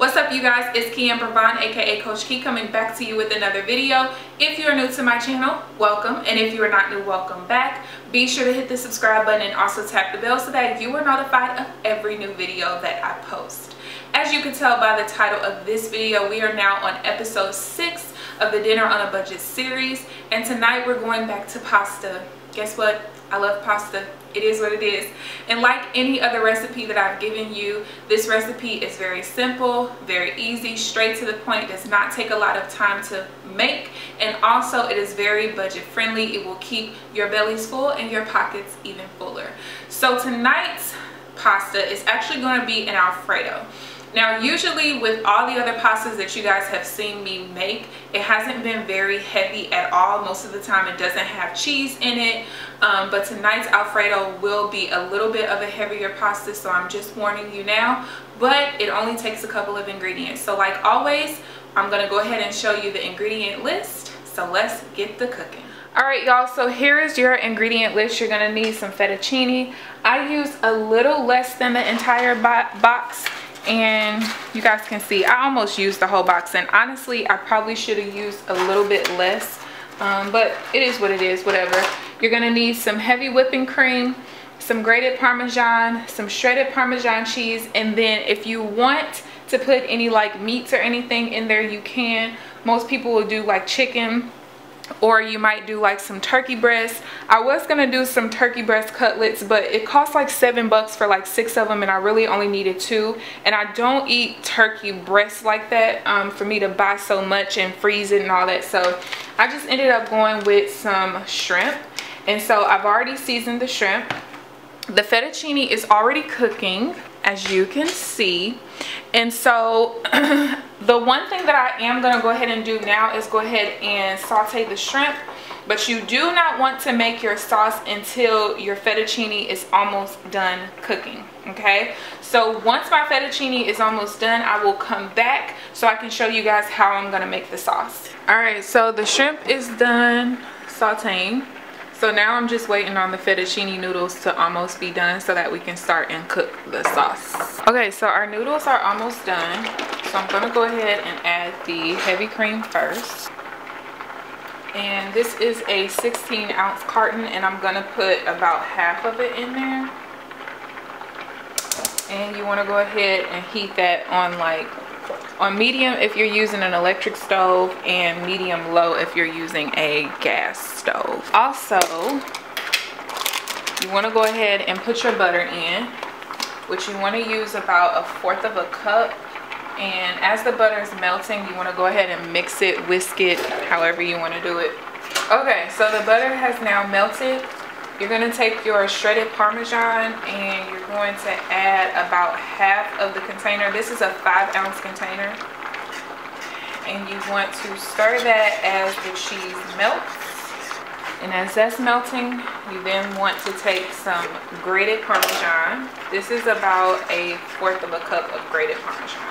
What's up, you guys? It's KeAmber Vaughn, aka Coach Key, coming back to you with another video. If you're new to my channel, welcome, and if you are not new, welcome back. Be sure to hit the subscribe button and also tap the bell so that you are notified of every new video that I post. As you can tell by the title of this video, we are now on episode 6 of the Dinner on a Budget series, and tonight we're going back to pasta. Guess what? I love pasta. It is what it is. And like any other recipe that I've given you, this recipe is very simple, very easy, straight to the point, does not take a lot of time to make, and also it is very budget friendly. It will keep your bellies full and your pockets even fuller. So tonight's pasta is actually going to be an Alfredo. Now, usually with all the other pastas that you guys have seen me make, it hasn't been very heavy at all. Most of the time it doesn't have cheese in it, but tonight's Alfredo will be a little bit of a heavier pasta, so I'm just warning you now, but it only takes a couple of ingredients. So like always, I'm going to go ahead and show you the ingredient list, so let's get the cooking. Alright y'all, so here is your ingredient list. You're going to need some fettuccine. I used a little less than the entire box. And you guys can see I almost used the whole box, and honestly I probably should have used a little bit less, but it is what it is, whatever. You're gonna need some heavy whipping cream, some grated Parmesan, some shredded Parmesan cheese, and then if you want to put any like meats or anything in there, you can. Most people will do like chicken, or you might do like some turkey breast. I was gonna do some turkey breast cutlets, but it costs like $7 for like 6 of them, and I really only needed 2, and I don't eat turkey breast like that for me to buy so much and freeze it and all that. So I just ended up going with some shrimp, and so I've already seasoned the shrimp. The fettuccine is already cooking, as you can see, and so the one thing that I am going to go ahead and do now is go ahead and saute the shrimp, but you do not want to make your sauce until your fettuccine is almost done cooking, okay? So once my fettuccine is almost done, I will come back so I can show you guys how I'm going to make the sauce. Alright, so the shrimp is done sauteing. So now I'm just waiting on the fettuccine noodles to almost be done so that we can start and cook the sauce. Okay, so our noodles are almost done. So I'm gonna go ahead and add the heavy cream first. And this is a 16-ounce carton, and I'm gonna put about half of it in there. And you wanna go ahead and heat that on medium if you're using an electric stove, and medium low if you're using a gas stove. Also, you want to go ahead and put your butter in, which you want to use about 1/4 cup. And as the butter is melting, you want to go ahead and mix it, whisk it, however you want to do it. Okay, so the butter has now melted. You're going to take your shredded Parmesan and you're going to add about half of the container. This is a 5-ounce container. And you want to stir that as the cheese melts. And as that's melting, you then want to take some grated Parmesan. This is about 1/4 cup of grated Parmesan.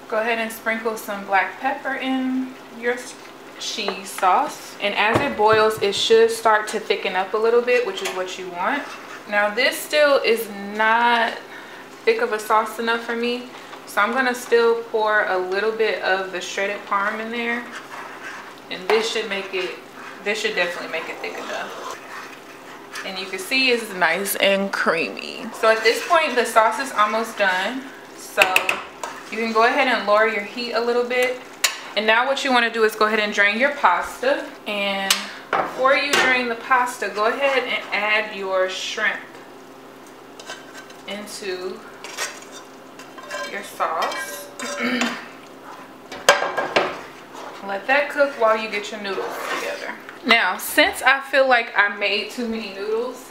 Go ahead and sprinkle some black pepper in your cheese sauce. And as it boils, it should start to thicken up a little bit, which is what you want. Now this still is not thick of a sauce enough for me, so I'm gonna still pour a little bit of the shredded parm in there. And this should definitely make it thick enough. And you can see it's nice and creamy. So at this point, the sauce is almost done. So you can go ahead and lower your heat a little bit. And now what you want to do is go ahead and drain your pasta. And before you drain the pasta, go ahead and add your shrimp into your sauce. Let that cook while you get your noodles together. Now, since I feel like I made too many noodles,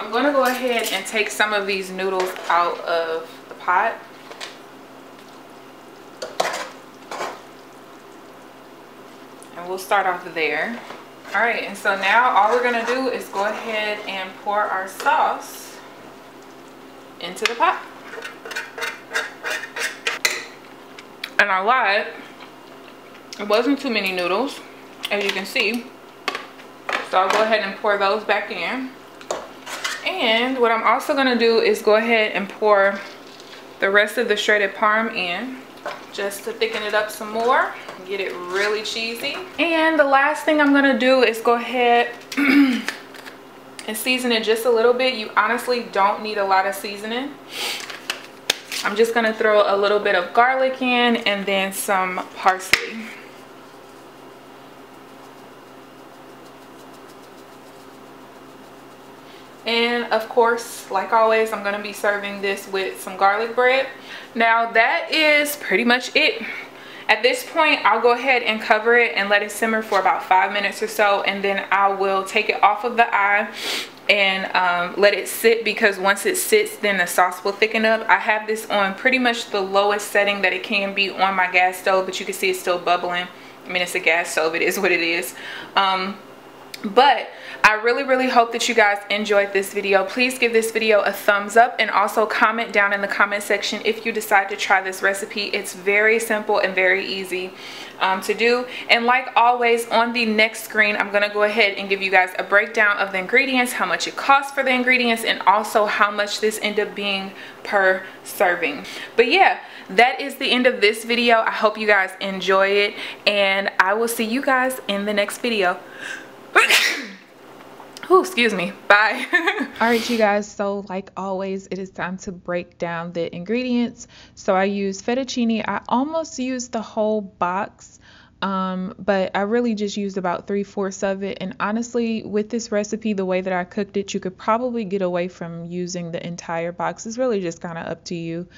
I'm going to go ahead and take some of these noodles out of the pot. And we'll start off there. All right, and so now all we're gonna do is go ahead and pour our sauce into the pot. And I lied, it wasn't too many noodles, as you can see. So I'll go ahead and pour those back in. And what I'm also gonna do is go ahead and pour the rest of the shredded parm in, just to thicken it up some more, get it really cheesy. And the last thing I'm gonna do is go ahead and season it just a little bit. You honestly don't need a lot of seasoning. I'm just gonna throw a little bit of garlic in and then some parsley. And of course, like always, I'm gonna be serving this with some garlic bread. Now that is pretty much it. At this point, I'll go ahead and cover it and let it simmer for about 5 minutes or so, and then I will take it off of the eye and let it sit, because once it sits, then the sauce will thicken up. I have this on pretty much the lowest setting that it can be on my gas stove, but you can see it's still bubbling. I mean, it's a gas stove, it is what it is. But I really hope that you guys enjoyed this video. Please give this video a thumbs up, and also comment down in the comment section if you decide to try this recipe. It's very simple and very easy to do. And like always, on the next screen, I'm gonna go ahead and give you guys a breakdown of the ingredients, how much it costs for the ingredients, and also how much this ended up being per serving. But yeah, that is the end of this video. I hope you guys enjoy it, and I will see you guys in the next video. Oh, excuse me. Bye. All right, you guys, so like always, it is time to break down the ingredients. So I use fettuccine. I almost used the whole box, but I really just used about 3/4 of it. And honestly, with this recipe, the way that I cooked it, you could probably get away from using the entire box. It's really just kind of up to you.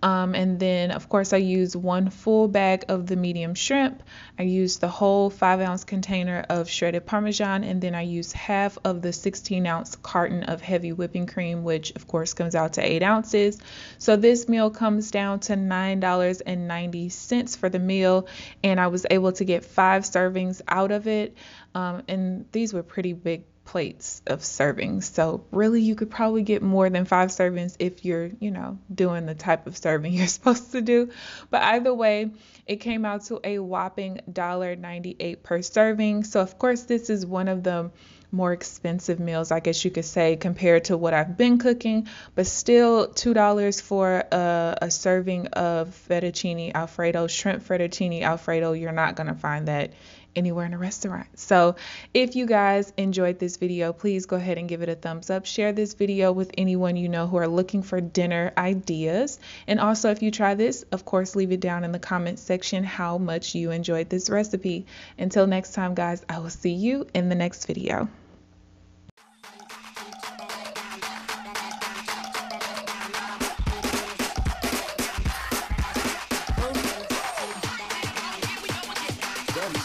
And then of course I use 1 full bag of the medium shrimp. I use the whole 5-ounce container of shredded Parmesan, and then I use half of the 16-ounce carton of heavy whipping cream, which of course comes out to 8 ounces. So this meal comes down to $9.90 for the meal, and I was able to get 5 servings out of it. And these were pretty big plates of servings, so really you could probably get more than 5 servings if you're, you know, doing the type of serving you're supposed to do. But either way, it came out to a whopping $1.98 per serving. So of course this is one of the more expensive meals, I guess you could say, compared to what I've been cooking, but still $2 for a serving of fettuccine Alfredo, shrimp fettuccine Alfredo. You're not gonna find that anywhere in a restaurant. So if you guys enjoyed this video, please go ahead and give it a thumbs up. Share this video with anyone you know who are looking for dinner ideas. And also, if you try this, of course, leave it down in the comment section how much you enjoyed this recipe. Until next time, guys, I will see you in the next video.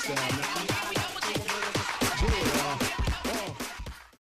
Sound.